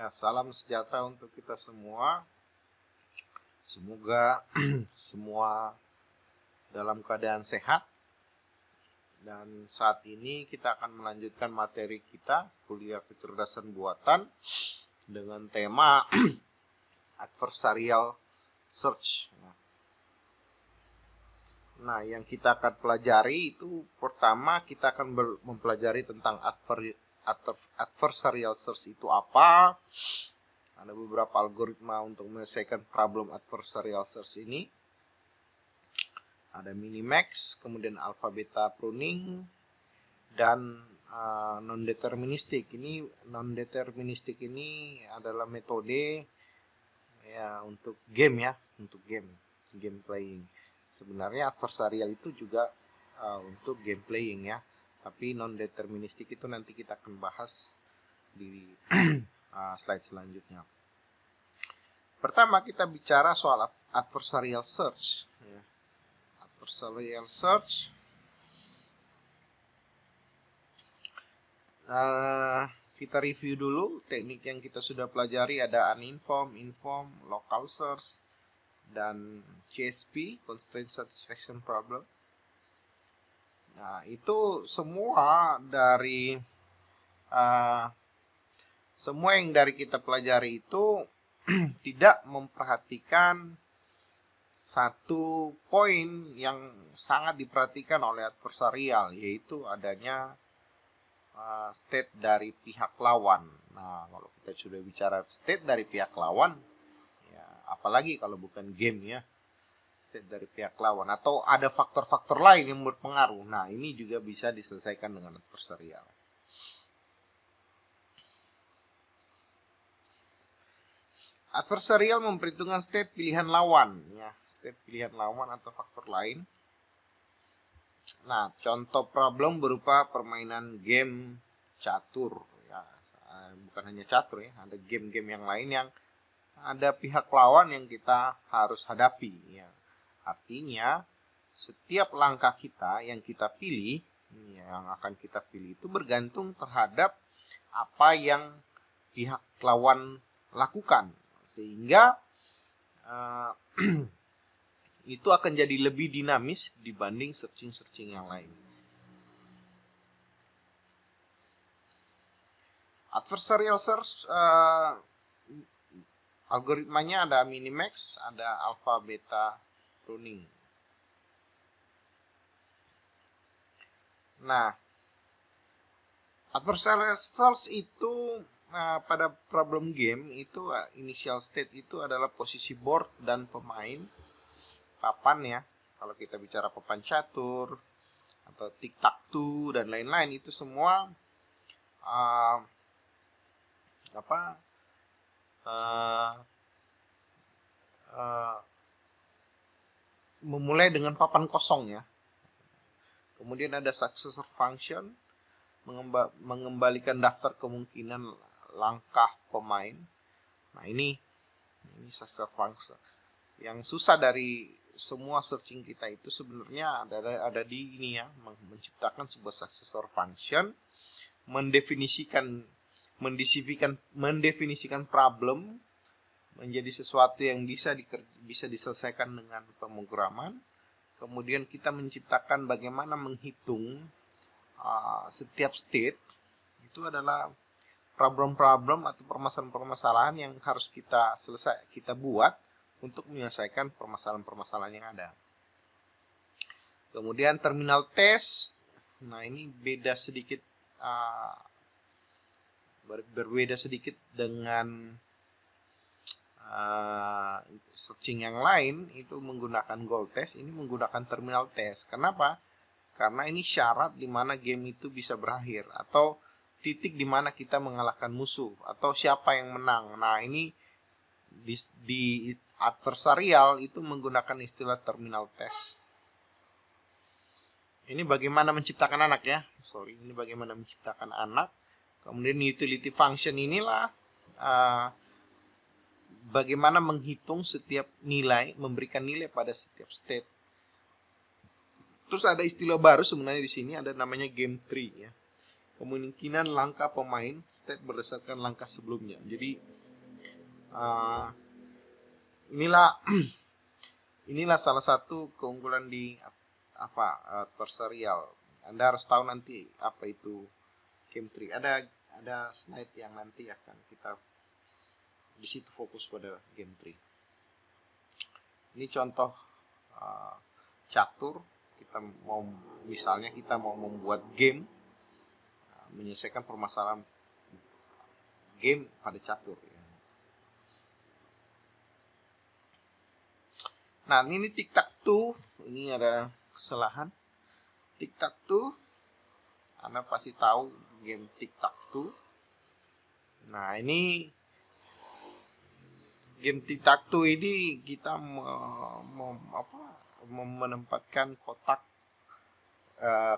Ya, salam sejahtera untuk kita semua. Semoga semua dalam keadaan sehat. Dan saat ini kita akan melanjutkan materi kita, kuliah kecerdasan buatan, dengan tema adversarial search. Nah, yang kita akan pelajari itu pertama kita akan mempelajari tentang adversarial search itu apa. Ada beberapa algoritma untuk menyelesaikan problem adversarial search ini. Ada minimax, kemudian alpha beta pruning, dan non-deterministic. Ini non-deterministic ini adalah metode ya untuk game untuk game playing. Sebenarnya adversarial itu juga untuk game playing ya, tapi non-deterministic itu nanti kita akan bahas di slide selanjutnya. Pertama kita bicara soal adversarial search. Adversarial search kita review dulu teknik yang kita sudah pelajari. Ada uninformed, informed, local search, dan CSP, constraint satisfaction problem. Nah, itu semua yang dari kita pelajari itu tidak memperhatikan satu poin yang sangat diperhatikan oleh adversarial, yaitu adanya state dari pihak lawan. Nah, kalau kita sudah bicara state dari pihak lawan, ya, apalagi kalau bukan game ya, state dari pihak lawan, atau ada faktor-faktor lain yang berpengaruh. Nah, ini juga bisa diselesaikan dengan adversarial. Adversarial memperhitungkan state pilihan lawan, ya, state pilihan lawan atau faktor lain. Nah, contoh problem berupa permainan game catur, ya, bukan hanya catur ya, ada game-game yang lain yang ada pihak lawan yang kita harus hadapi. Ya. Artinya, setiap langkah kita yang kita pilih, yang akan kita pilih itu bergantung terhadap apa yang pihak lawan lakukan. Sehingga itu akan jadi lebih dinamis dibanding searching-searching yang lain. Adversarial search algoritmanya ada minimax, ada alpha beta pruning. Nah, adversarial search itu pada problem game itu initial state itu adalah posisi board dan pemain, papan ya. Kalau kita bicara papan catur atau tic-tac-toe dan lain-lain, itu semua memulai dengan papan kosong ya. Kemudian ada successor function, mengembalikan daftar kemungkinan langkah pemain. Nah, ini successor function. Yang susah dari semua searching kita itu sebenarnya ada di ini ya, menciptakan sebuah successor function, mendefinisikan problem menjadi sesuatu yang bisa diselesaikan dengan pemrograman. Kemudian kita menciptakan bagaimana menghitung setiap state. Itu adalah problem-problem atau permasalahan-permasalahan yang harus kita buat untuk menyelesaikan permasalahan-permasalahan yang ada. Kemudian terminal test. Nah, ini berbeda sedikit dengan searching yang lain. Itu menggunakan goal test, ini menggunakan terminal test. Kenapa? Karena ini syarat di mana game itu bisa berakhir, atau titik di mana kita mengalahkan musuh, atau siapa yang menang. Nah, ini di adversarial itu menggunakan istilah terminal test. Ini bagaimana menciptakan anak ya. Ini bagaimana menciptakan anak. Kemudian utility function inilah bagaimana menghitung setiap nilai, memberikan nilai pada setiap state. Terus ada istilah baru sebenarnya di sini, ada namanya game tree ya. kemungkinan langkah pemain state berdasarkan langkah sebelumnya. Jadi inilah salah satu keunggulan di adversarial. Anda harus tahu nanti apa itu game tree. Ada slide yang nanti akan kita di situ fokus pada game tree. Ini contoh catur. Misalnya kita mau membuat game, menyelesaikan permasalahan game pada catur. Nah, ini tic-tac-toe. Ini ada kesalahan. Tic-tac-toe, Anda pasti tahu game tic-tac-toe. Nah, ini game tic-tac-toe ini kita menempatkan kotak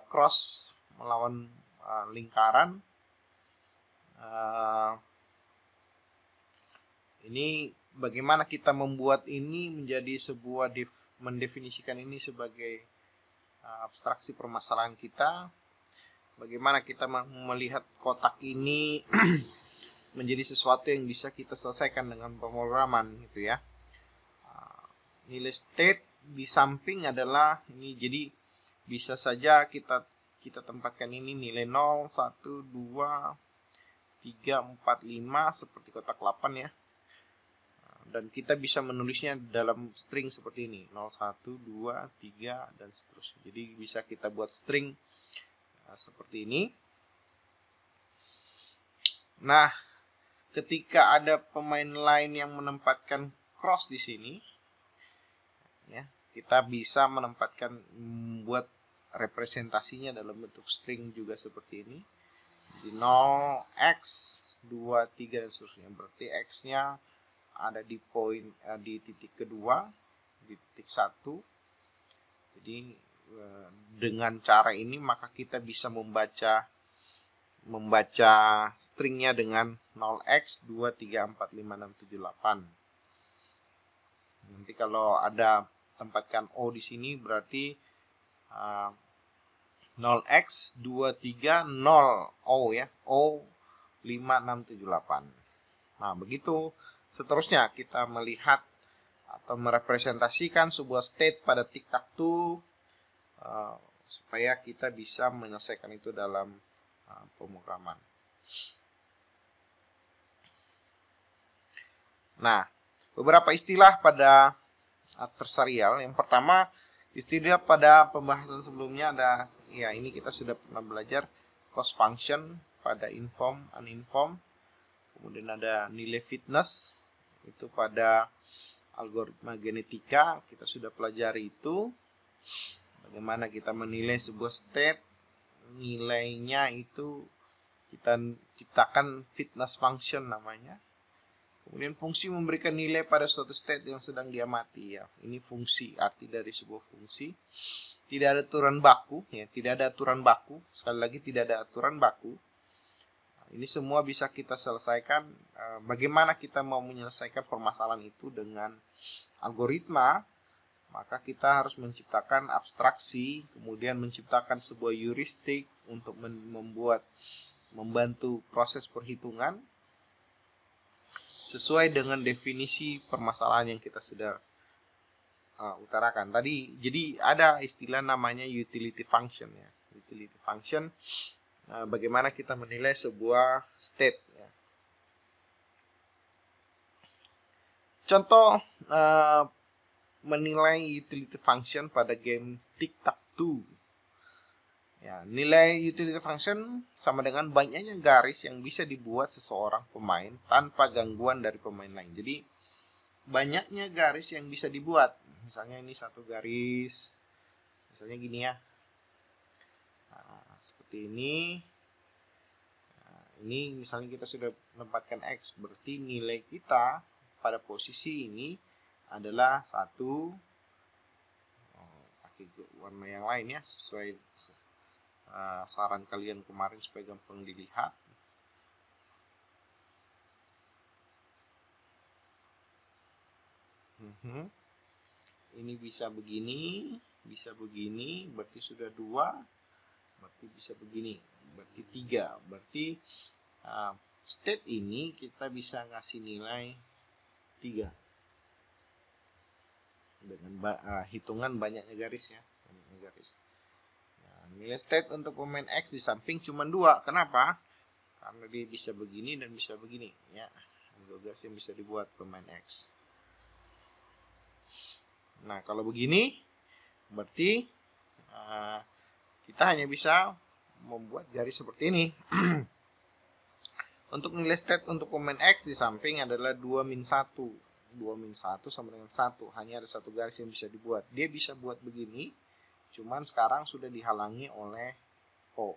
cross melawan lingkaran. Ini bagaimana kita membuat ini menjadi sebuah mendefinisikan ini sebagai abstraksi permasalahan kita. Bagaimana kita melihat kotak ini menjadi sesuatu yang bisa kita selesaikan dengan pemrograman gitu ya. Nilai state di samping adalah ini, jadi bisa saja kita tempatkan ini nilai 0, 1, 2, 3, 4, 5 seperti kotak 8 ya. Dan kita bisa menulisnya dalam string seperti ini, 0, 1, 2, 3 dan seterusnya. Jadi bisa kita buat string seperti ini. Nah, ketika ada pemain lain yang menempatkan cross di sini, ya, kita bisa membuat representasinya dalam bentuk string juga seperti ini. Di 0, X, 2, 3 dan seterusnya. Berarti X-nya ada di titik kedua, di titik 1. Jadi dengan cara ini maka kita bisa membaca stringnya dengan 0x 2 3 4 5 6 7 8. Nanti kalau ada tempatkan O di sini berarti 0x 2 3 0 O ya, O 5 6 7 8. Nah, begitu seterusnya kita melihat atau merepresentasikan sebuah state pada tic-tac-toe supaya kita bisa menyelesaikan itu dalam pemrograman. Nah, beberapa istilah pada adversarial. Yang pertama, istilah pada pembahasan sebelumnya ada, ya ini kita sudah pernah belajar, cost function pada inform, uninform. Kemudian ada nilai fitness, itu pada algoritma genetika, kita sudah pelajari itu. Bagaimana kita menilai sebuah state, nilainya itu kita ciptakan fitness function namanya. Kemudian fungsi memberikan nilai pada suatu state yang sedang diamati ya. Ini fungsi, arti dari sebuah fungsi. Tidak ada aturan baku ya, tidak ada aturan baku. Sekali lagi tidak ada aturan baku. Ini semua bisa kita selesaikan. Bagaimana kita mau menyelesaikan permasalahan itu dengan algoritma, maka kita harus menciptakan abstraksi, kemudian menciptakan sebuah heuristik untuk membantu proses perhitungan sesuai dengan definisi permasalahan yang kita sudah utarakan tadi. Jadi ada istilah namanya utility function ya. Utility function, bagaimana kita menilai sebuah state ya. Contoh menilai utility function pada game tic-tac-toe. Ya, nilai utility function sama dengan banyaknya garis yang bisa dibuat seseorang pemain tanpa gangguan dari pemain lain. Jadi banyaknya garis yang bisa dibuat. Misalnya ini satu garis, misalnya gini ya. Nah, seperti ini. Nah, ini misalnya kita sudah menempatkan X, berarti nilai kita pada posisi ini adalah 1. Pakai warna yang lain ya, sesuai saran kalian kemarin supaya gampang dilihat. Ini bisa begini, berarti sudah 2. berarti bisa begini, berarti 3. Berarti state ini kita bisa ngasih nilai 3 dengan hitungan banyaknya garis ya, garis. Nah, nilai state untuk pemain X di samping cuma 2. Kenapa? Karena dia bisa begini dan bisa begini ya. Gas yang bisa dibuat pemain X. Nah, kalau begini berarti kita hanya bisa membuat garis seperti ini. Untuk nilai state untuk pemain X di samping adalah 2-1. 2-1 sama dengan 1. Hanya ada satu garis yang bisa dibuat. Dia bisa buat begini, cuman sekarang sudah dihalangi oleh O.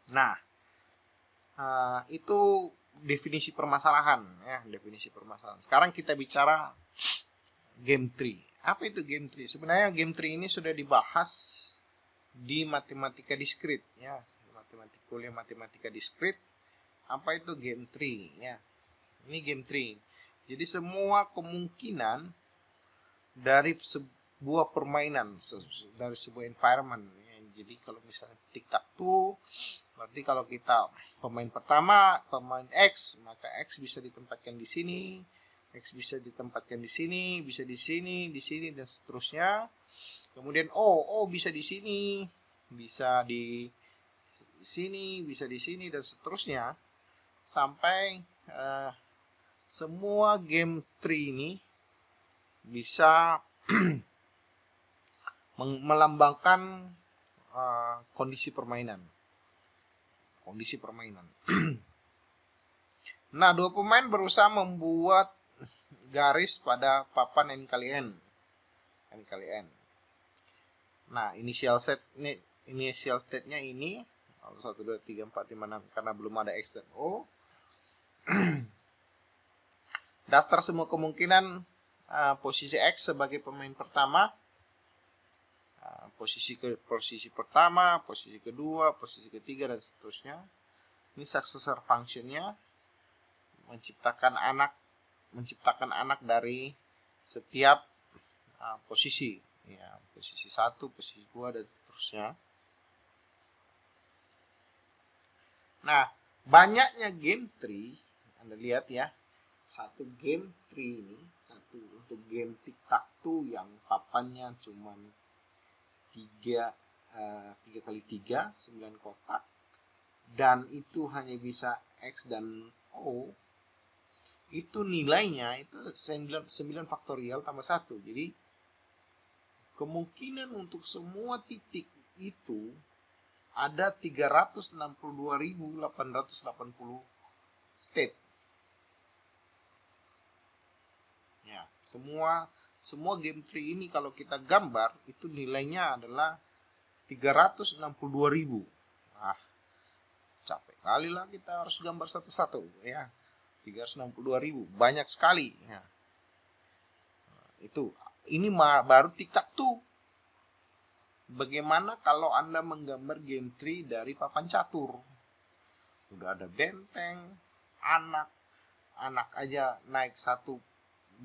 Nah, itu definisi permasalahan ya, definisi permasalahan. Sekarang kita bicara game tree. Apa itu game tree? Sebenarnya game tree ini sudah dibahas di matematika diskrit ya, kuliah matematika diskrit. Apa itu game tree ya? Ini game tree. Jadi semua kemungkinan dari sebuah permainan, dari sebuah environment ya. Jadi kalau misalnya tic-tac-toe, berarti kalau kita pemain pertama, pemain X, maka X bisa ditempatkan di sini, X bisa ditempatkan di sini, bisa di sini, dan seterusnya. Kemudian O bisa di sini, bisa di sini, bisa di sini, dan seterusnya. Sampai semua game tree ini bisa melambangkan kondisi permainan. Nah, dua pemain berusaha membuat garis pada papan n kali n. Nah, initial state-nya ini 1, 2, 3, 4, 5, 6 karena belum ada X dan O. Daftar semua kemungkinan posisi X sebagai pemain pertama. Posisi pertama, posisi kedua, posisi ketiga, dan seterusnya. Ini successor function-nya menciptakan anak dari setiap posisi ya, posisi 1, posisi 2, dan seterusnya. Nah, banyaknya game tree, Anda lihat ya, satu game tree ini, satu untuk game tic-tac-toe yang papannya cuman 3 kali 3, 9 kotak, dan itu hanya bisa X dan O. Itu nilainya itu 9 faktorial tambah 1. Jadi kemungkinan untuk semua titik itu ada 362.880 state. Ya, semua game tree ini kalau kita gambar itu nilainya adalah 362.000. Capek kali lah kita harus gambar satu-satu ya. 362.000, banyak sekali ya. Ini baru tic-tac-toe. Bagaimana kalau Anda menggambar game tree dari papan catur? Udah ada benteng, anak aja naik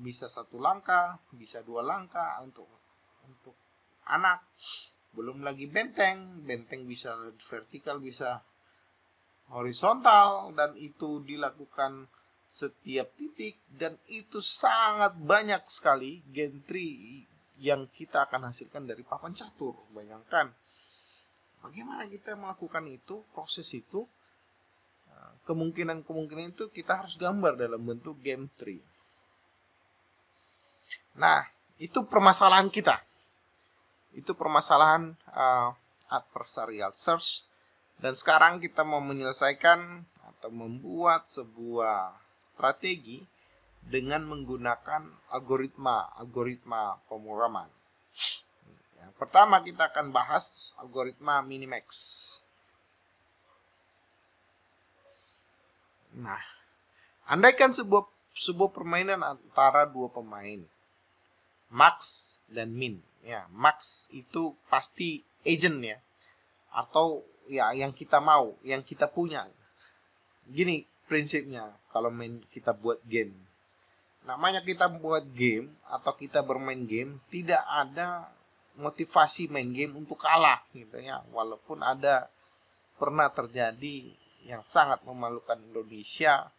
bisa 1 langkah, bisa 2 langkah untuk anak. Belum lagi benteng bisa vertikal, bisa horizontal, dan itu dilakukan setiap titik, dan itu sangat banyak sekali game tree yang kita akan hasilkan dari papan catur. Bayangkan bagaimana kita melakukan itu, proses itu, kemungkinan itu kita harus gambar dalam bentuk game tree. Nah, itu permasalahan kita. Itu permasalahan adversarial search. Dan sekarang kita mau menyelesaikan atau membuat sebuah strategi dengan menggunakan algoritma pemrograman. Yang pertama kita akan bahas algoritma minimax. Nah, andaikan sebuah permainan antara dua pemain, max dan min. Ya, max itu pasti agent ya, atau ya yang kita mau, yang kita punya. Gini prinsipnya kalau kita buat game. namanya kita buat game atau kita bermain game, tidak ada motivasi main game untuk kalah gitu ya. Walaupun ada pernah terjadi yang sangat memalukan Indonesia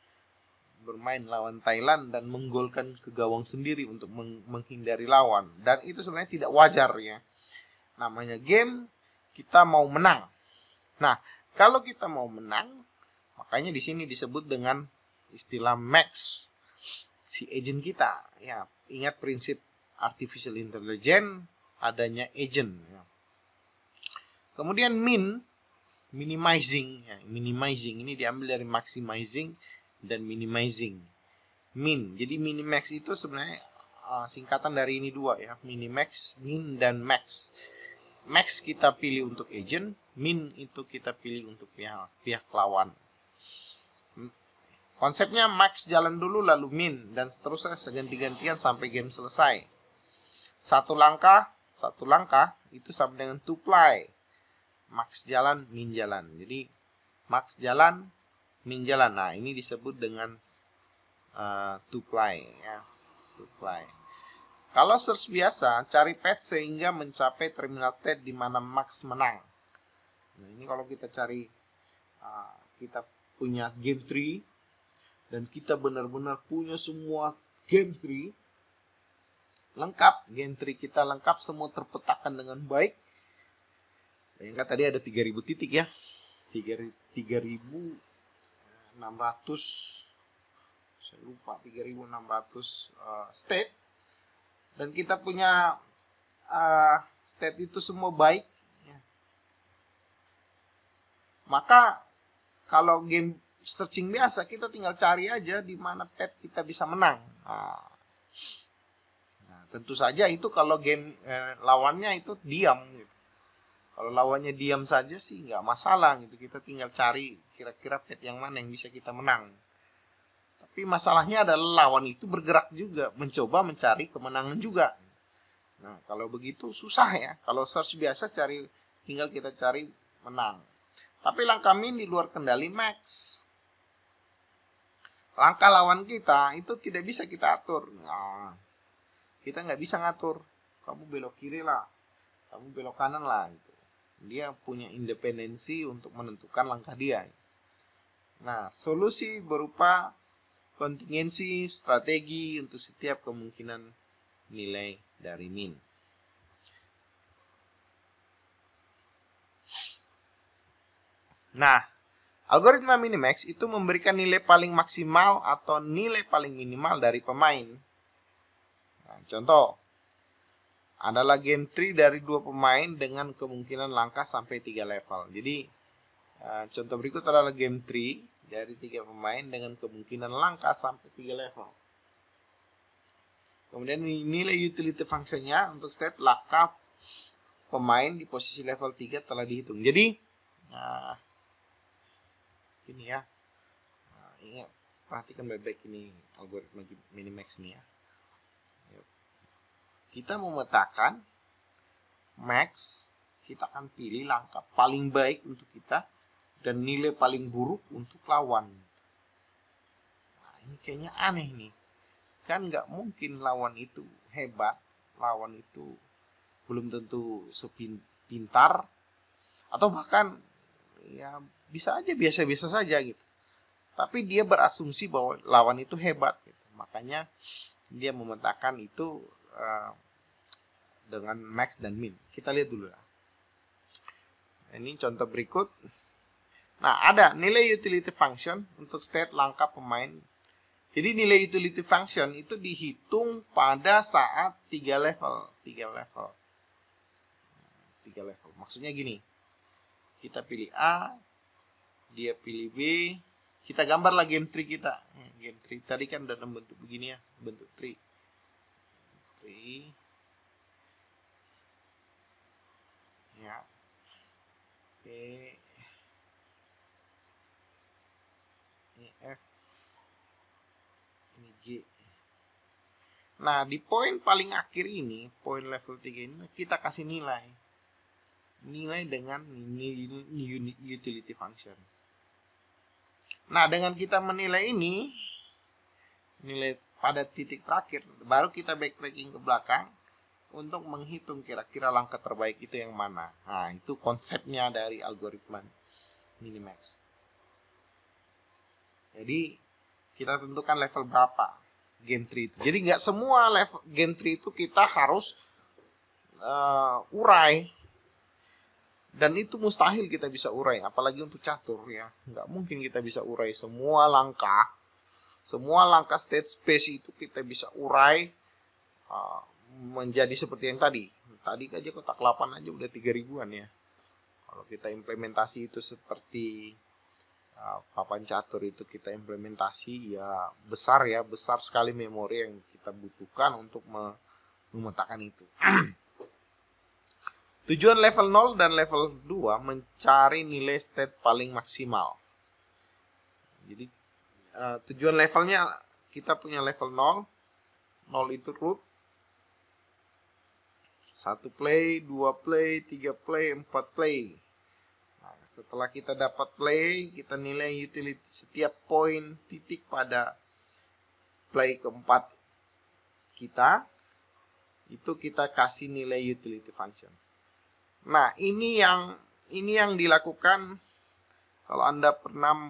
bermain lawan Thailand dan menggolkan ke gawang sendiri untuk menghindari lawan, dan itu sebenarnya tidak wajar ya. Namanya game, kita mau menang. Nah, kalau kita mau menang, makanya di sini disebut dengan istilah max si agent kita ya. Ingat prinsip artificial intelligence, adanya agent ya. Kemudian minimizing ya. Minimizing ini diambil dari maximizing dan minimizing. Jadi minimax itu sebenarnya singkatan dari ini dua ya, minimax, min dan max. Max kita pilih untuk agent, min itu kita pilih untuk pihak lawan. Konsepnya max jalan dulu lalu min, dan seterusnya seganti-gantian sampai game selesai. Satu langkah itu sama dengan two play. Max jalan, min jalan. Jadi max jalan, min jalan. Nah, ini disebut dengan two play ya. Two play. Kalau search biasa, cari path sehingga mencapai terminal state di mana max menang. Nah, ini kalau kita cari, kita punya game tree, dan kita benar-benar punya semua game tree lengkap, game tree kita lengkap, semua terpetakan dengan baik. Bayangkan tadi ada 3000 titik ya, 3600, saya lupa, 3600 state. Dan kita punya state itu semua baik ya. Maka kalau game searching biasa, kita tinggal cari aja di mana path kita bisa menang. Nah, tentu saja itu kalau game lawannya itu diam gitu. Kalau lawannya diam saja sih nggak masalah gitu, kita tinggal cari kira-kira path yang mana yang bisa kita menang. Tapi masalahnya adalah lawan itu bergerak juga, mencoba mencari kemenangan juga. Nah, kalau begitu susah ya. Kalau search biasa tinggal kita cari menang. Tapi langkah min di luar kendali max. Langkah lawan kita itu tidak bisa kita atur. Nah, kita nggak bisa ngatur. Kamu belok kiri lah, kamu belok kanan lah. Gitu. Dia punya independensi untuk menentukan langkah dia. Nah, solusi berupa kontingensi strategi untuk setiap kemungkinan nilai dari min. Nah, algoritma minimax itu memberikan nilai paling maksimal atau nilai paling minimal dari pemain. Nah, contoh, adalah game tree dari 2 pemain dengan kemungkinan langkah sampai 3 level. Jadi, contoh berikut adalah game tree dari 3 pemain dengan kemungkinan langkah sampai 3 level. Kemudian nilai utility functionnya untuk state langkah pemain di posisi level 3 telah dihitung. Jadi, ini ya, ingat, perhatikan baik-baik ini algoritma minimax ini ya. Kita memetakan max, kita akan pilih langkah paling baik untuk kita dan nilai paling buruk untuk lawan. Nah, ini kayaknya aneh nih. Kan nggak mungkin lawan itu hebat, lawan itu belum tentu sepintar, atau bahkan ya bisa aja biasa-biasa saja gitu. Tapi dia berasumsi bahwa lawan itu hebat gitu. Makanya dia memetakan itu dengan max dan min. Kita lihat dulu ya. Ini contoh berikut. Nah, ada nilai utility function untuk state langkah pemain. Jadi nilai utility function itu dihitung pada saat 3 level. 3 level. Maksudnya gini. Kita pilih A, dia pilih B, kita gambarlah game tree kita. Game tree tadi kan dalam bentuk begini ya, bentuk tree. Ya. Oke. Ini F, ini G. Nah, di poin paling akhir ini, poin level 3 ini, kita kasih nilai dengan utility function. Nah, dengan kita menilai ini, nilai pada titik terakhir, baru kita backtracking ke belakang untuk menghitung kira-kira langkah terbaik itu yang mana. Nah, itu konsepnya dari algoritma minimax. Jadi kita tentukan level berapa game tree itu. Jadi nggak semua level game tree itu kita harus urai. Dan itu mustahil kita bisa urai, apalagi untuk catur ya. Nggak mungkin kita bisa urai semua langkah state space itu kita bisa urai menjadi seperti yang tadi. Tadi aja kotak 8 aja udah 3.000-an ya. Kalau kita implementasi itu seperti papan catur itu kita implementasi ya besar sekali memori yang kita butuhkan untuk memetakan itu. Tujuan level 0 dan level 2 mencari nilai state paling maksimal. Jadi tujuan levelnya kita punya level 0. 0 itu root. 1 play, 2 play, 3 play, 4 play. Nah, setelah kita dapat play, kita nilai utility setiap poin titik pada play keempat kita. Itu kita kasih nilai utility function. Nah, ini yang dilakukan kalau Anda pernah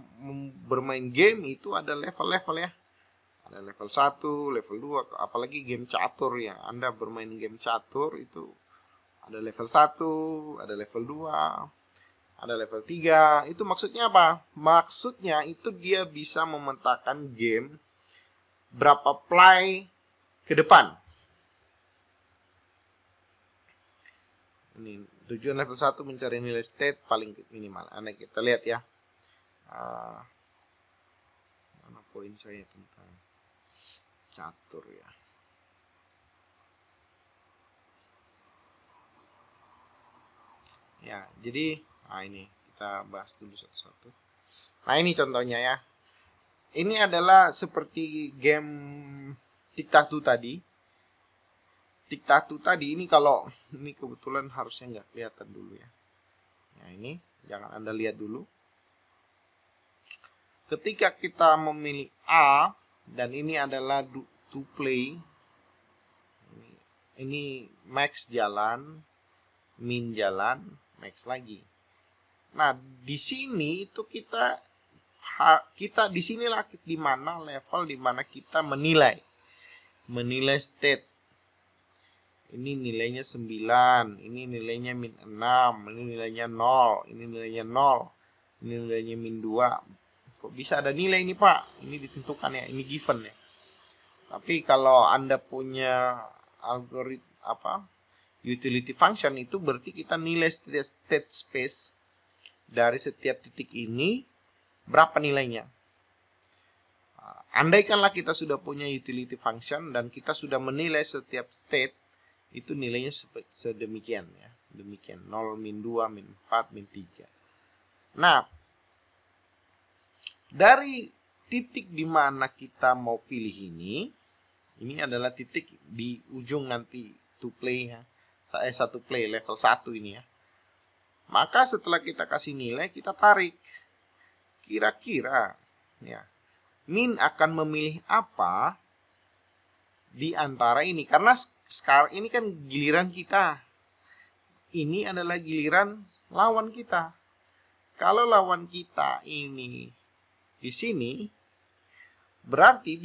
bermain game itu ada level-level ya. Ada level 1, level 2, apalagi game catur yang Anda bermain game catur itu ada level 1, ada level 2, ada level 3. Itu maksudnya apa? Maksudnya itu dia bisa memetakan game berapa play ke depan. Ini tujuan level 1 mencari nilai state paling minimal. Nah, kita lihat ya. Mana poin saya tentang catur ya. Ya, jadi ini kita bahas dulu satu-satu. Nah, ini contohnya ya. Ini adalah seperti game tic-tac-toe tadi. Tic-tac-toe tadi ini kalau ini kebetulan harusnya nggak kelihatan dulu ya. Nah, ini jangan Anda lihat dulu. Ketika kita memilih A dan ini adalah to play, ini max jalan, min jalan, max lagi. Nah, di sini itu kita di sinilah di mana level di mana kita menilai state. Ini nilainya 9, ini nilainya min 6, ini nilainya 0, ini nilainya 0, ini nilainya min 2. Kok bisa ada nilai ini Pak? Ini ditentukan ya, ini given ya. Tapi kalau Anda punya algoritma utility function itu berarti kita nilai state space dari setiap titik ini berapa nilainya. Andaikanlah kita sudah punya utility function dan kita sudah menilai setiap state, itu nilainya sedemikian ya. Demikian 0, min 2, min 4, min 3. Nah, dari titik di mana kita mau pilih ini adalah titik di ujung nanti to play ya. Satu play level 1 ini ya. Maka setelah kita kasih nilai, kita tarik. Kira-kira ya, min akan memilih apa di antara ini, karena sekarang ini kan giliran kita. Ini adalah giliran lawan kita. Kalau lawan kita ini di sini, berarti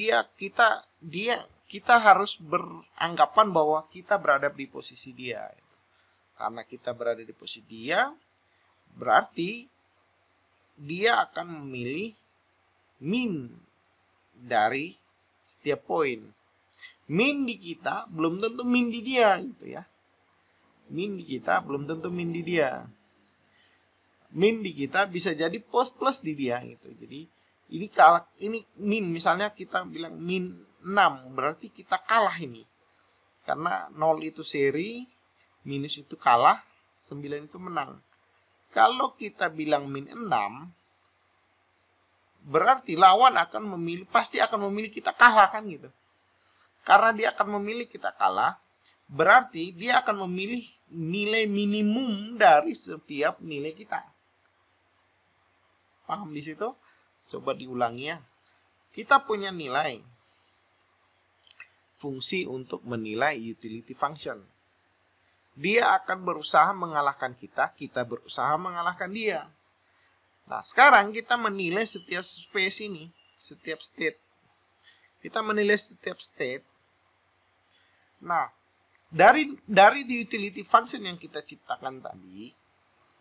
kita harus beranggapan bahwa kita berada di posisi dia. Karena kita berada di posisi dia, berarti dia akan memilih min dari setiap poin. Min di kita belum tentu min di dia gitu ya. Min di kita belum tentu min di dia. Min di kita bisa jadi plus di dia gitu. Jadi ini min, misalnya kita bilang min 6, berarti kita kalah ini. Karena 0 itu seri, minus itu kalah, 9 itu menang. Kalau kita bilang min 6, berarti lawan akan memilih, pasti akan memilih kita kalah kan gitu. Karena dia akan memilih kita kalah, berarti dia akan memilih nilai minimum dari setiap nilai kita. Paham di situ? Coba diulangi ya. Kita punya nilai fungsi untuk menilai utility function. Dia akan berusaha mengalahkan kita, kita berusaha mengalahkan dia. Nah, sekarang kita menilai setiap space ini, setiap state. Kita menilai setiap state. Nah, dari utility function yang kita ciptakan tadi,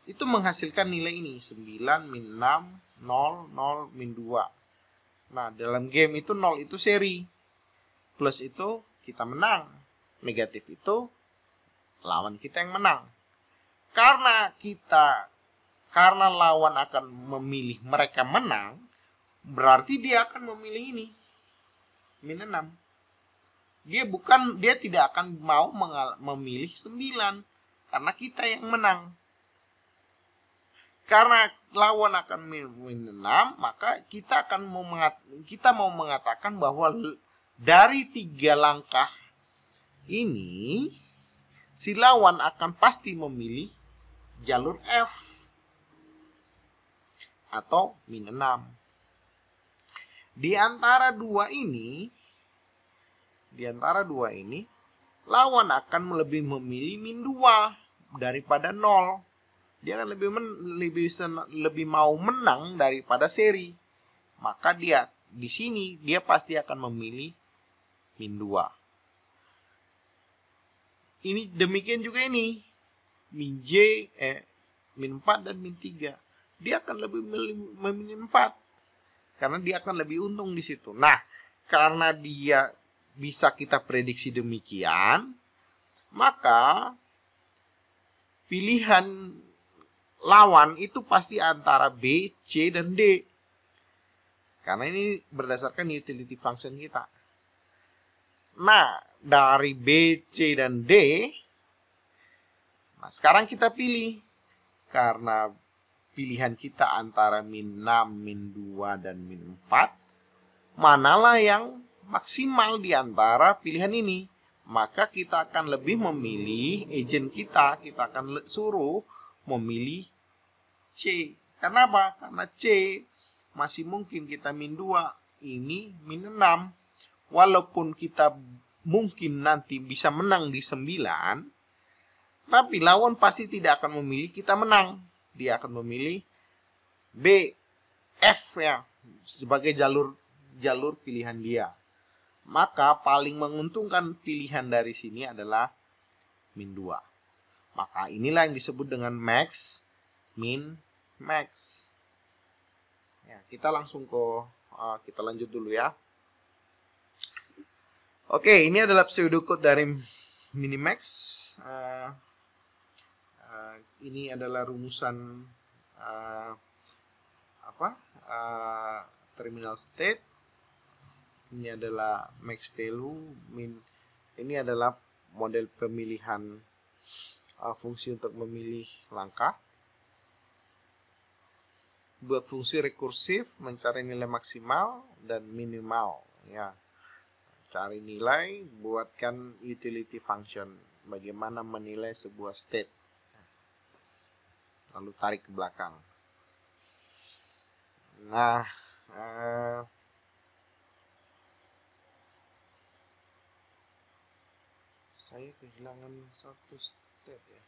itu menghasilkan nilai ini, 9, min 6, 0, 0, min 2. Nah, dalam game itu 0 itu seri. Plus itu kita menang. Negatif itu lawan kita yang menang. Karena lawan akan memilih mereka menang, berarti dia akan memilih ini. Min 6. Dia tidak akan mau memilih 9 karena kita yang menang. Karena lawan akan min 6, maka kita mau mengatakan bahwa dari 3 langkah ini si lawan akan pasti memilih jalur F atau min 6. Di antara dua ini, lawan akan lebih memilih min 2 daripada 0. Dia akan lebih mau menang daripada seri. Maka di sini dia pasti akan memilih min 2. Ini demikian juga ini. Min 4 dan min 3. Dia akan lebih memilih 4. Karena dia akan lebih untung di situ. Nah, karena dia bisa kita prediksi demikian, maka pilihan lawan itu pasti antara B, C, dan D. Karena ini berdasarkan utility function kita. Nah, dari B, C, dan D, nah sekarang kita pilih. Karena pilihan kita antara min 6, min 2, dan min 4, manalah yang maksimal di antara pilihan ini. Maka kita akan lebih memilih agent kita akan suruh memilih C. Kenapa? Karena C masih mungkin kita min 2, ini min 6. Walaupun kita mungkin nanti bisa menang di 9, tapi lawan pasti tidak akan memilih kita menang. Dia akan memilih B, F ya, sebagai jalur pilihan dia. Maka paling menguntungkan pilihan dari sini adalah min 2. Maka inilah yang disebut dengan max, min, max. Ya, kita kita lanjut dulu ya. Oke, ini adalah pseudocode dari Minimax. Ini adalah rumusan terminal state. Ini adalah max value, min. Ini adalah model pemilihan fungsi untuk memilih langkah. Buat fungsi rekursif, mencari nilai maksimal dan minimal. Ya, cari nilai, buatkan utility function. Bagaimana menilai sebuah state. Lalu tarik ke belakang. Nah, saya kehilangan satu state ya.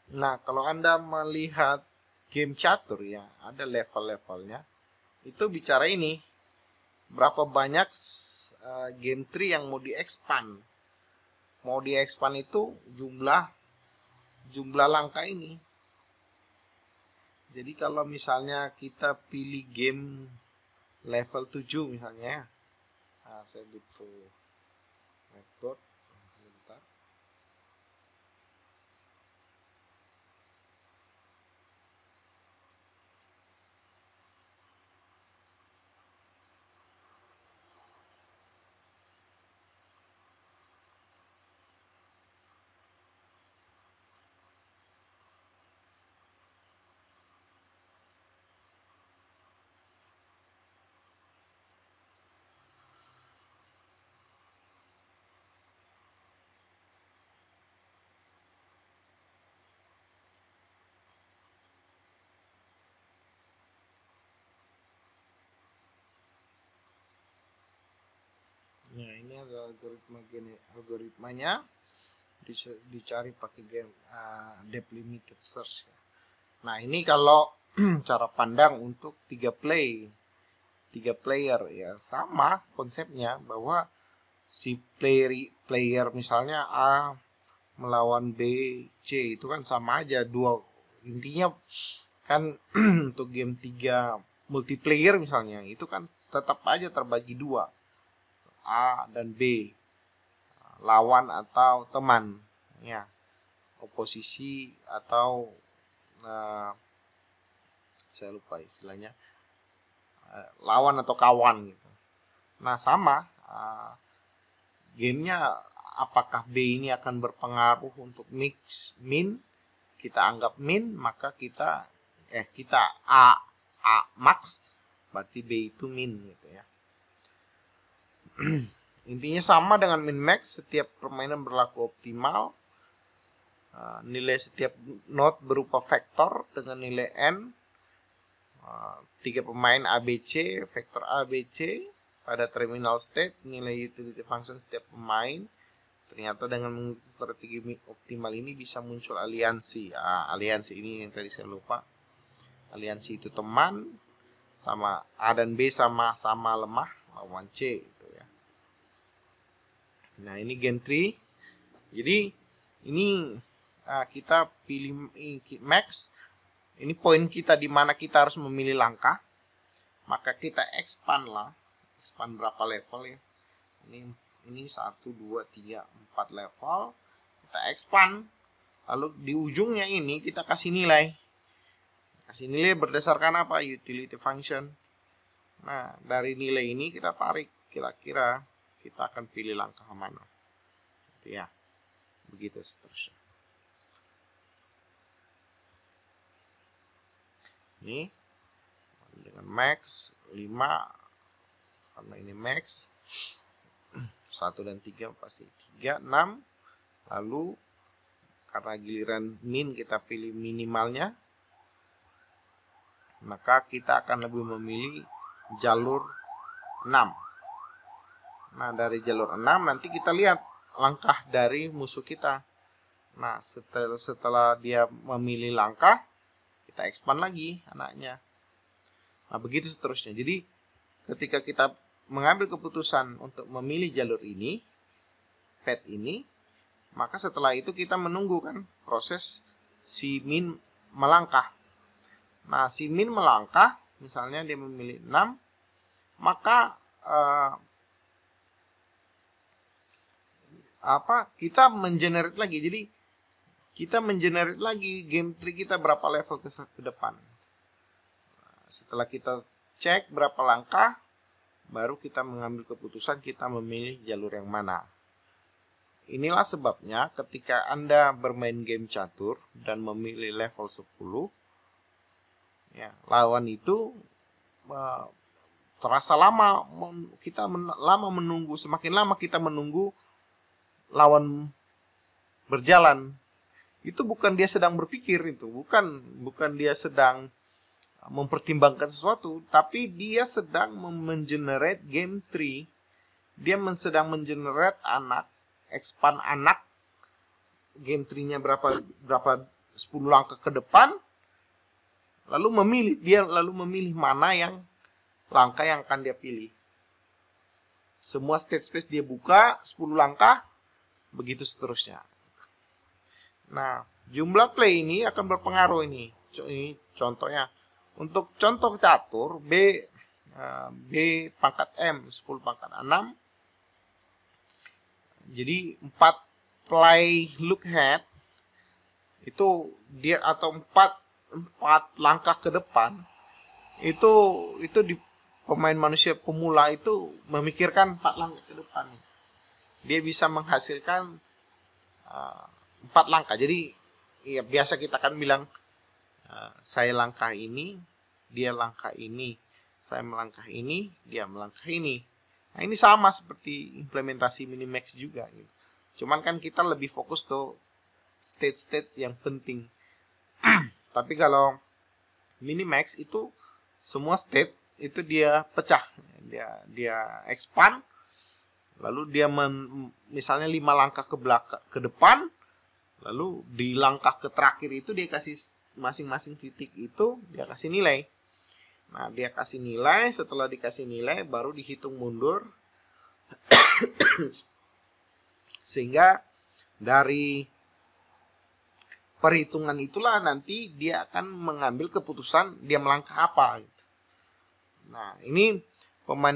Nah, kalau Anda melihat game catur ya, ada level-levelnya. Itu bicara ini, berapa banyak game tree yang mau di-expand. Mau di-expand itu jumlah langkah ini. Jadi kalau misalnya kita pilih game level 7 misalnya. Nah, saya butuh metode. Bentar. Nah, ini adalah algoritmanya, dicari pakai game depth limited search. Nah, ini kalau cara pandang untuk 3 player ya, sama konsepnya, bahwa si player misalnya A melawan B, C, itu kan sama aja, dua, intinya kan untuk game 3 multiplayer misalnya, itu kan tetap aja terbagi dua, A dan B, lawan atau teman ya, oposisi atau saya lupa istilahnya, lawan atau kawan gitu. Nah, sama gamenya, apakah B ini akan berpengaruh untuk mix min, kita anggap min, maka kita A max, berarti B itu min gitu ya. Intinya sama dengan min max, setiap permainan berlaku optimal. Nilai setiap node berupa vektor dengan nilai n. 3 pemain ABC, vektor ABC pada terminal state, nilai utility function setiap pemain. Ternyata dengan mengikuti strategi optimal ini bisa muncul aliansi. Aliansi ini yang tadi saya lupa. Aliansi itu teman, sama A dan B sama-sama lemah lawan C gitu ya. Nah, ini game tree. Jadi ini kita pilih max. Ini poin kita di mana kita harus memilih langkah. Maka kita expand berapa level ya. Ini 1, 2, 3, 4 level. Kita expand. Lalu di ujungnya ini kita kasih nilai. Kasih nilai berdasarkan apa? Utility function. Nah, dari nilai ini kita tarik kira-kira kita akan pilih langkah mana. Gitu ya. Begitu seterusnya. Ini dengan max 5, karena ini max 1 dan 3 pasti 3, 6. Lalu karena giliran min kita pilih minimalnya, maka kita akan lebih memilih jalur 6. Nah, dari jalur 6 nanti kita lihat langkah dari musuh kita. Nah, setelah dia memilih langkah, kita expand lagi anaknya. Nah, begitu seterusnya. Jadi ketika kita mengambil keputusan untuk memilih jalur ini, path ini, maka setelah itu kita menunggu kan proses si min melangkah. Nah, si min melangkah, misalnya dia memilih 6, maka kita mengenerate lagi. Jadi kita mengenerate lagi game tree kita berapa level ke depan. Setelah kita cek berapa langkah, baru kita mengambil keputusan kita memilih jalur yang mana. Inilah sebabnya ketika Anda bermain game catur dan memilih level 10, ya, lawan itu terasa lama, kita lama menunggu. Semakin lama kita menunggu lawan berjalan, itu bukan dia sedang berpikir, itu bukan dia sedang mempertimbangkan sesuatu, tapi dia sedang mengenerate game tree. Dia sedang mengenerate expand anak game tree-nya berapa 10 langkah ke depan, lalu memilih mana yang langkah yang akan dia pilih. Semua state space dia buka 10 langkah, begitu seterusnya. Nah, jumlah play ini akan berpengaruh ini. Ini contohnya. Untuk contoh catur, B pangkat M, 10 pangkat 6. Jadi 4 play look ahead itu dia, atau 4 langkah ke depan, itu di pemain manusia pemula itu memikirkan 4 langkah ke depan. Dia bisa menghasilkan 4 langkah. Jadi ya biasa kita kan bilang saya langkah ini, dia langkah ini, saya melangkah ini, dia melangkah ini. Nah, ini sama seperti implementasi minimax juga gitu. Cuman kan kita lebih fokus ke state-state yang penting. Tapi kalau minimax itu semua state itu dia pecah, dia expand. lalu dia misalnya 5 langkah ke belakang ke depan, lalu di langkah ke terakhir itu dia kasih masing-masing titik itu dia kasih nilai. Nah, dia kasih nilai, setelah dikasih nilai baru dihitung mundur. Sehingga dari perhitungan itulah nanti dia akan mengambil keputusan dia melangkah apa gitu. Nah, ini pemain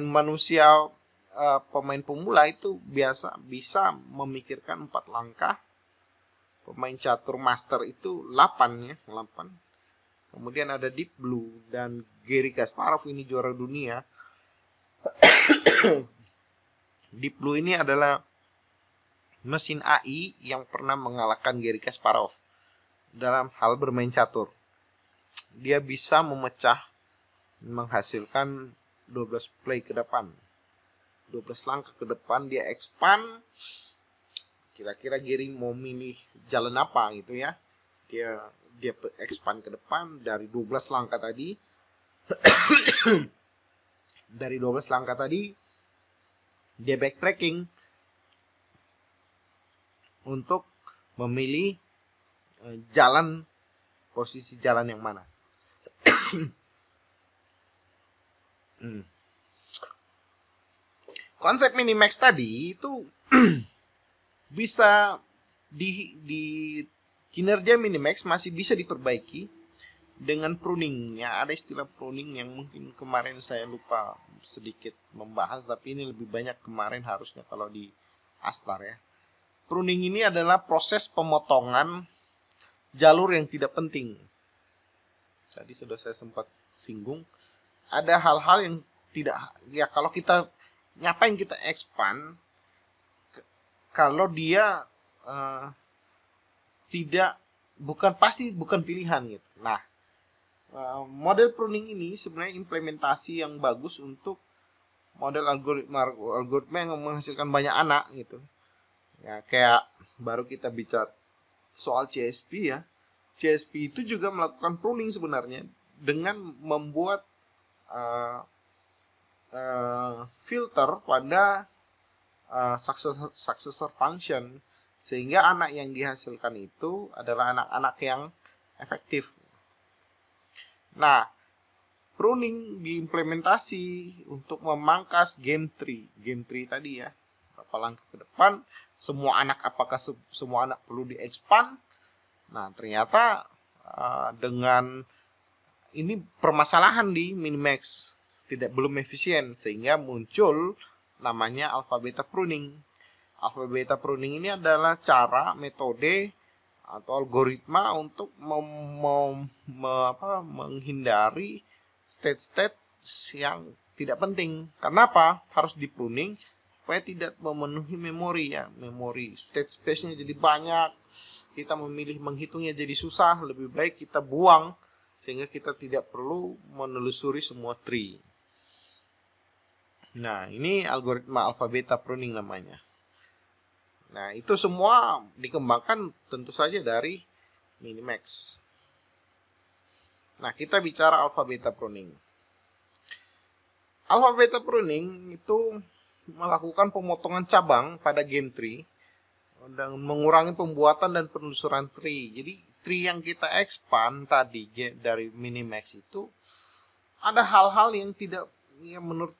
pemula itu biasa bisa memikirkan 4 langkah. Pemain catur master itu 8 ya, 8. Kemudian ada Deep Blue dan Garry Kasparov, ini juara dunia. Deep Blue ini adalah mesin AI yang pernah mengalahkan Garry Kasparov dalam hal bermain catur. Dia bisa menghasilkan 12 play ke depan. 12 langkah ke depan dia expand. Kira-kira Garry mau milih jalan apa gitu ya. Dia expand ke depan dari 12 langkah tadi. Dari 12 langkah tadi dia backtracking untuk memilih posisi jalan yang mana. Konsep minimax tadi itu bisa di kinerja minimax masih bisa diperbaiki dengan pruning. Ya, ada istilah pruning yang mungkin kemarin saya lupa sedikit membahas, tapi ini lebih banyak kemarin harusnya kalau di Astar ya. Pruning ini adalah proses pemotongan jalur yang tidak penting. Tadi sudah saya sempat singgung. Ada hal-hal yang tidak, ya kalau kita ngapain kita expand kalau dia bukan pilihan gitu. Nah, model pruning ini sebenarnya implementasi yang bagus untuk model algoritma yang menghasilkan banyak anak gitu. Ya, kayak baru kita bicara soal CSP ya. CSP itu juga melakukan pruning sebenarnya dengan membuat filter pada successor function, sehingga anak yang dihasilkan itu adalah anak-anak yang efektif. Nah, pruning diimplementasi untuk memangkas game tree tadi ya, berapa langkah ke depan, apakah semua anak perlu di-expand. Nah, ternyata dengan ini permasalahan di minimax belum efisien, sehingga muncul namanya alpha beta pruning. Alpha beta pruning ini adalah metode atau algoritma untuk menghindari state-state yang tidak penting. Kenapa harus di pruning? Supaya tidak memenuhi memori ya. Memori state space-nya jadi banyak. Kita menghitungnya jadi susah. Lebih baik kita buang sehingga kita tidak perlu menelusuri semua tree. Nah, ini algoritma alpha beta pruning namanya. Nah, itu semua dikembangkan tentu saja dari minimax. Nah, kita bicara alpha beta pruning. Alpha beta pruning itu melakukan pemotongan cabang pada game tree dan mengurangi pembuatan dan penelusuran tree. Jadi, tree yang kita expand tadi dari minimax itu ada hal-hal yang tidak, ya menurut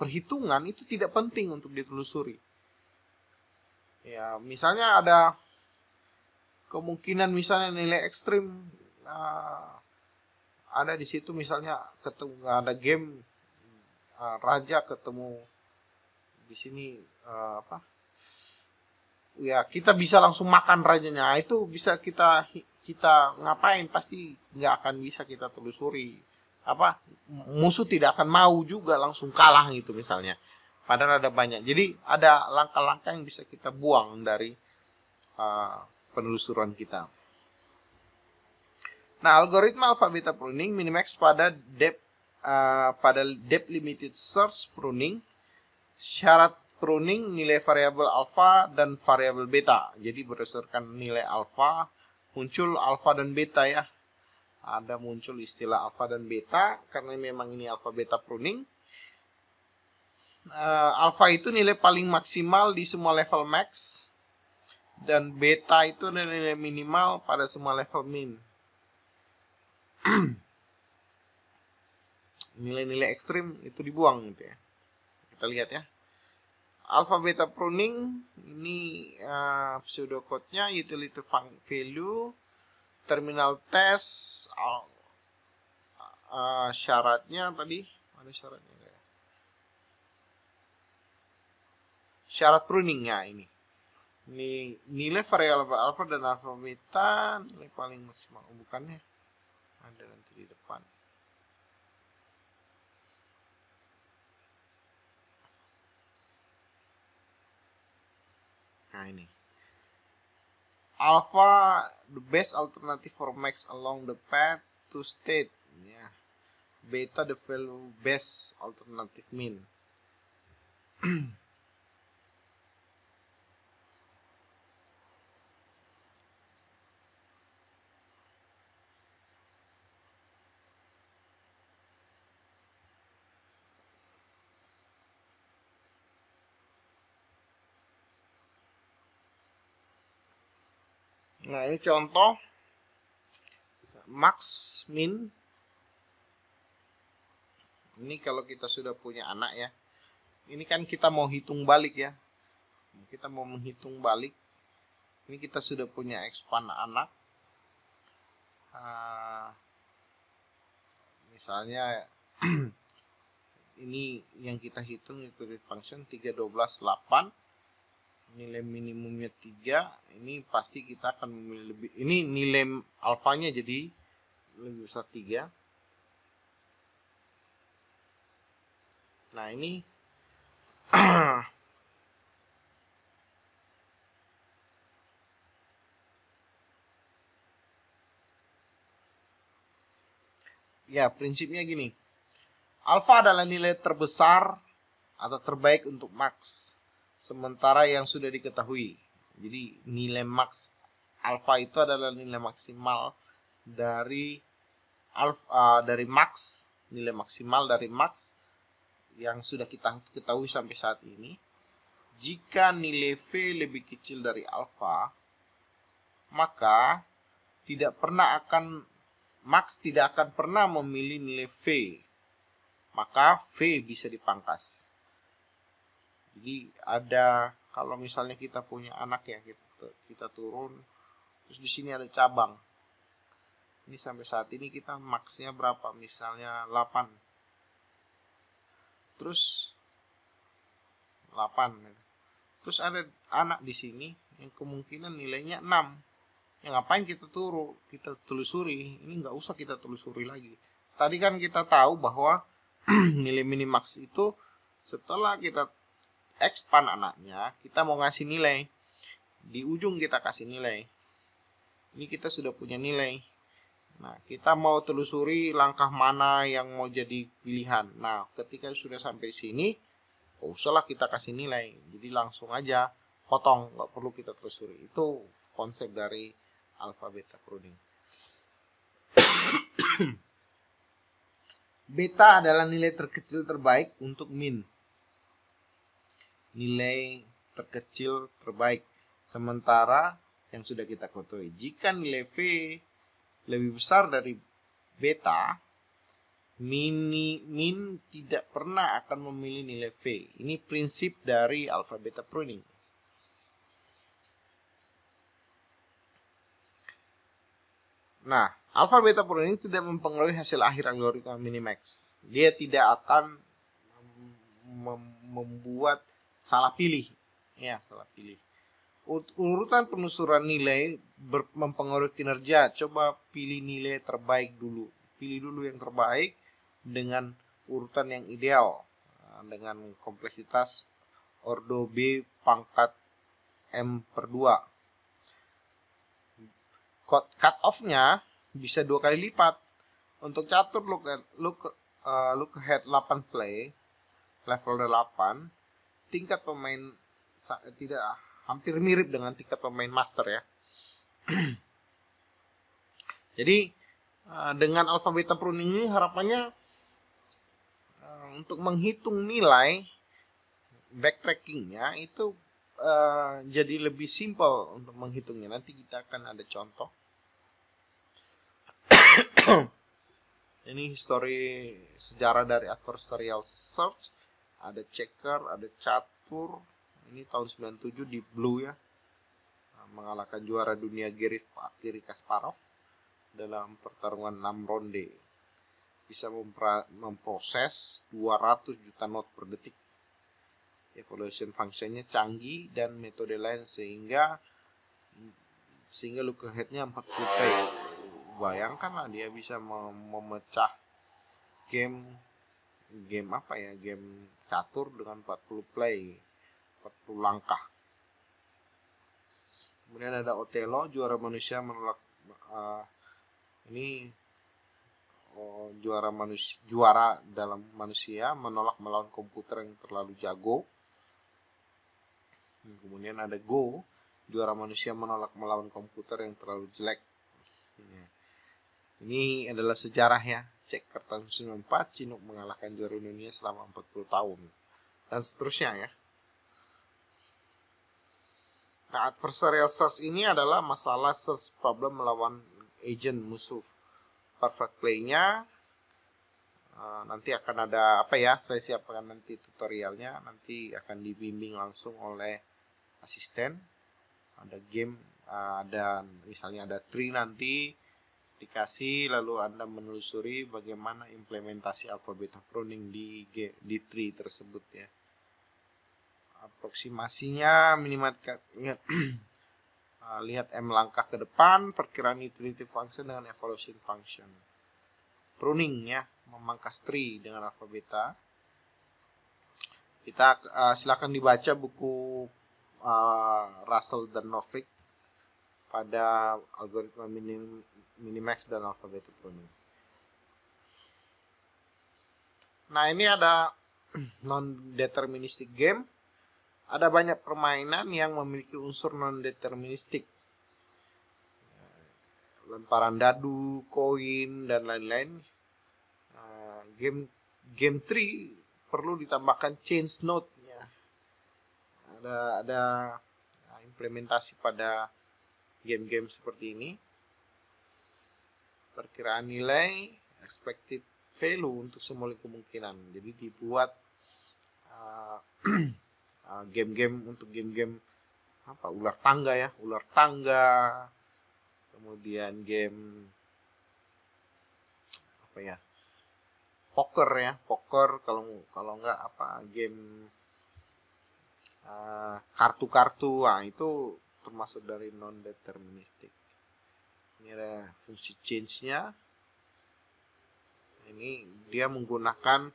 perhitungan itu tidak penting untuk ditelusuri. Ya, misalnya ada kemungkinan misalnya nilai ekstrim ada di situ, misalnya ada game raja ketemu di sini ya kita bisa langsung makan rajanya. Itu bisa kita ngapain, pasti nggak akan bisa kita telusuri. Musuh tidak akan mau juga langsung kalah gitu misalnya. Padahal ada banyak. Jadi ada langkah-langkah yang bisa kita buang dari penelusuran kita. Nah, algoritma alpha beta pruning minimax pada depth limited search pruning. Syarat pruning nilai variabel alpha dan variabel beta. Jadi berdasarkan nilai alpha muncul alpha dan beta ya. Ada muncul istilah alpha dan beta karena memang ini alpha beta pruning. alpha itu nilai paling maksimal di semua level max, dan beta itu nilai minimal pada semua level min. Nilai-nilai ekstrim itu dibuang gitu ya. Kita lihat ya. Alpha beta pruning ini pseudocode-nya utility value, terminal test, syaratnya tadi ada syaratnya enggak ya? Syarat pruningnya ini nilai variabel alpha dan alpha beta nilai paling maksimal, bukannya ada nanti di depan. Nah ini alpha the best alternative for max along the path to state ya. Beta the value best alternative min. Nah ini contoh max min. Ini kalau kita sudah punya anak ya. Ini kan kita mau hitung balik ya. Kita mau menghitung balik. Ini kita sudah punya expand anak. Misalnya ini yang kita hitung itu function 3, 12, 8. Nilai minimumnya 3. Ini pasti kita akan memilih lebih. Ini nilai alfanya jadi lebih besar 3. Nah ini ya prinsipnya gini. Alfa adalah nilai terbesar atau terbaik untuk max, sementara yang sudah diketahui. Jadi nilai max alfa itu adalah nilai maksimal dari dari max, nilai maksimal dari max yang sudah kita ketahui sampai saat ini. Jika nilai V lebih kecil dari alfa, maka max tidak akan pernah memilih nilai V. Maka V bisa dipangkas. Jadi kalau misalnya kita punya anak ya, kita turun, terus di sini ada cabang. Ini sampai saat ini kita maxnya berapa? Misalnya 8. Terus 8. Terus ada anak di sini yang kemungkinan nilainya 6. Ya ngapain kita telusuri? Ini nggak usah kita telusuri lagi. Tadi kan kita tahu bahwa nilai minimax itu setelah kita expand anaknya, kita mau ngasih nilai. Di ujung kita kasih nilai. Ini kita sudah punya nilai. Nah, kita mau telusuri langkah mana yang mau jadi pilihan. Nah, ketika sudah sampai sini, usahlah kita kasih nilai. Jadi langsung aja potong, nggak perlu kita telusuri. Itu konsep dari alpha beta pruning. Beta adalah nilai terkecil terbaik untuk min. Nilai terkecil terbaik. Sementara yang sudah kita ketahui, jika nilai V lebih besar dari beta, min tidak pernah akan memilih nilai V. Ini prinsip dari alpha beta pruning. Nah, alpha beta pruning tidak mempengaruhi hasil akhir algoritma minimax. Dia tidak akan membuat salah pilih. Ya, salah pilih. Urutan penelusuran nilai mempengaruhi kinerja. Coba pilih nilai terbaik dulu. Pilih dulu yang terbaik dengan urutan yang ideal. Dengan kompleksitas ordo B pangkat M/2. Cut off-nya bisa 2 kali lipat. Untuk catur look ahead 8 play, level 8, tingkat pemain tidak hampir mirip dengan tingkat pemain master ya. Jadi dengan alpha beta pruning ini harapannya untuk menghitung nilai backtrackingnya itu jadi lebih simple untuk menghitungnya. Nanti kita akan ada contoh. Ini history sejarah dari adversarial search. Ada checker, ada catur. Ini tahun 97 di blue ya. Mengalahkan juara dunia Garry Kasparov dalam pertarungan 6 ronde. Bisa memproses 200 juta not per detik. Evaluation functionnya canggih dan metode lain sehingga look ahead-nya 40 play. Bayangkanlah dia bisa memecah game apa ya, game catur dengan 40 play, 40 langkah. Kemudian ada Othello, juara manusia menolak juara dalam manusia menolak melawan komputer yang terlalu jago. Kemudian ada Go, juara manusia menolak melawan komputer yang terlalu jelek. Ini adalah sejarah ya. Checker tahun 94, Chinook mengalahkan juara dunia selama 40 tahun. Dan seterusnya ya. Nah, adversarial search ini adalah masalah search problem melawan agent musuh. Perfect play-nya nanti akan ada saya siapkan nanti tutorialnya, nanti akan dibimbing langsung oleh asisten. Ada game, misalnya ada tree nanti dikasih, lalu Anda menelusuri bagaimana implementasi alphabet pruning di tree tersebut ya. Aproksimasinya minimal lihat M langkah ke depan, perkiraan utility function dengan evaluation function. Pruning ya, memangkas tree dengan alfabeta. Kita silakan dibaca buku Russell dan Norvig pada algoritma minimax dan alphabet pruning. Nah, ini ada non-deterministic game. Ada banyak permainan yang memiliki unsur non-deterministik. Lemparan dadu, koin, dan lain-lain. Game tree perlu ditambahkan change note-nya. Ada implementasi pada game-game seperti ini. Perkiraan nilai, expected value untuk semua kemungkinan. Jadi dibuat game-game untuk game-game ular tangga, kemudian game poker kalau enggak game kartu-kartu, itu termasuk dari non deterministik. Ini ada fungsi change-nya. Ini dia menggunakan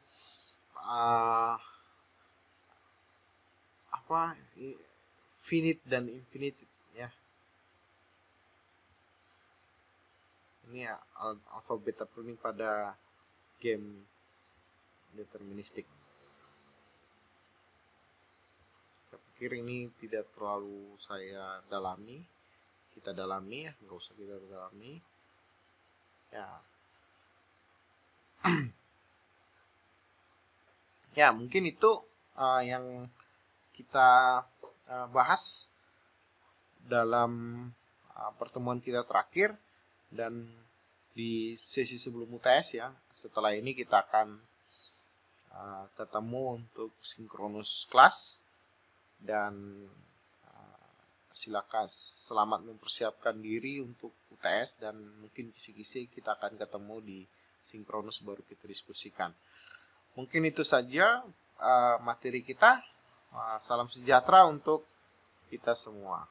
finite dan infinite ya. Ini alphabet pruning pada game deterministik. Saya pikir ini tidak terlalu kita dalami ya, nggak usah kita dalami ya. Ya, mungkin itu yang kita bahas dalam pertemuan kita terakhir, dan di sesi sebelum UTS ya. Setelah ini kita akan ketemu untuk sinkronus kelas, dan silakan selamat mempersiapkan diri untuk UTS, dan mungkin kisi-kisi kita akan ketemu di sinkronus baru kita diskusikan. Mungkin itu saja materi kita. Salam sejahtera untuk kita semua.